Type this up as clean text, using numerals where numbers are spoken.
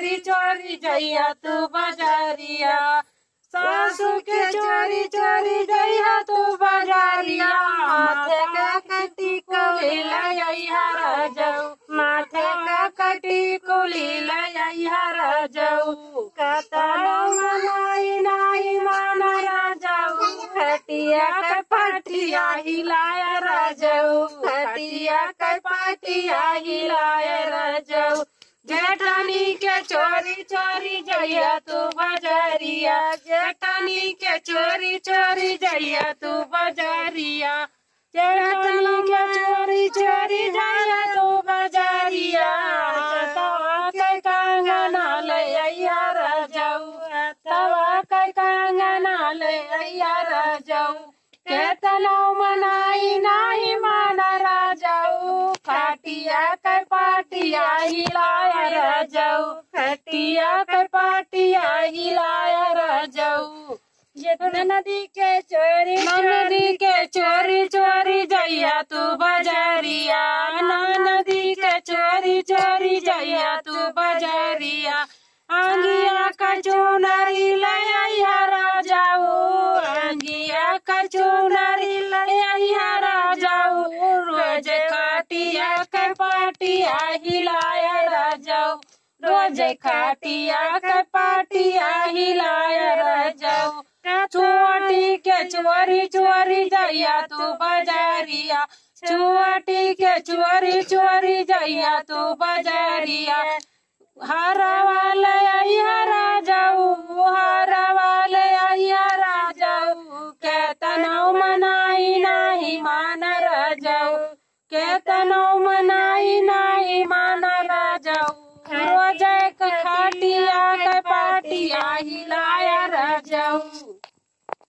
चोरी चोरी जइया तू बाजारिया, सासू के चोरी चोरी जइया तू बाजारिया। माथे का कटी कुली लइया राजऊ, माथे का कटी कुली लइया राजऊ। कतनो मनाई नाही मान राजऊ, खटिया के पाटिया हिलाया राजऊ, खटिया के पाटिया हिलाया राजऊ। जेठानी के चोरी चोरी जइया तू बाजारिया, जेठानी के चोरी चोरी जइया तू बाजारिया, जेठानी के चोरी चोरी जइया तू बाजारिया। तवा के कंगना लइया राजऊ, तवा के कंगना लइया राजऊ। केतनो मनाई नाही मान राजऊ, खटिया के पाटिया हिलाया राजऊ, खटिया के पाटिया हिलाया राजऊ। नदी के चोरी नदी के चोरी चोरी जइया तू बाजारिया, नदी के चोरी चोरी जइया तू बाजारिया। आंगिया का चुनरी लइया राजऊ, आंगिया का चुनरी लइया राजऊ। रोज खटिया के पाटिया हिलाया राजऊ, रोज खटिया के पाटिया हिलाया राजऊ। चुआटी के चोरी चोरी जइया तू बाजारिया, चुआटी के चोरी चोरी जइया तू बाजारिया। हरवा लइया राजऊ, हरवा लइया राजऊ। केतनो मनाई नाही मान राजऊ, केतनो मनाई नाही मान राजऊ। रोज खटिया के पाटिया हिलाया राजऊ।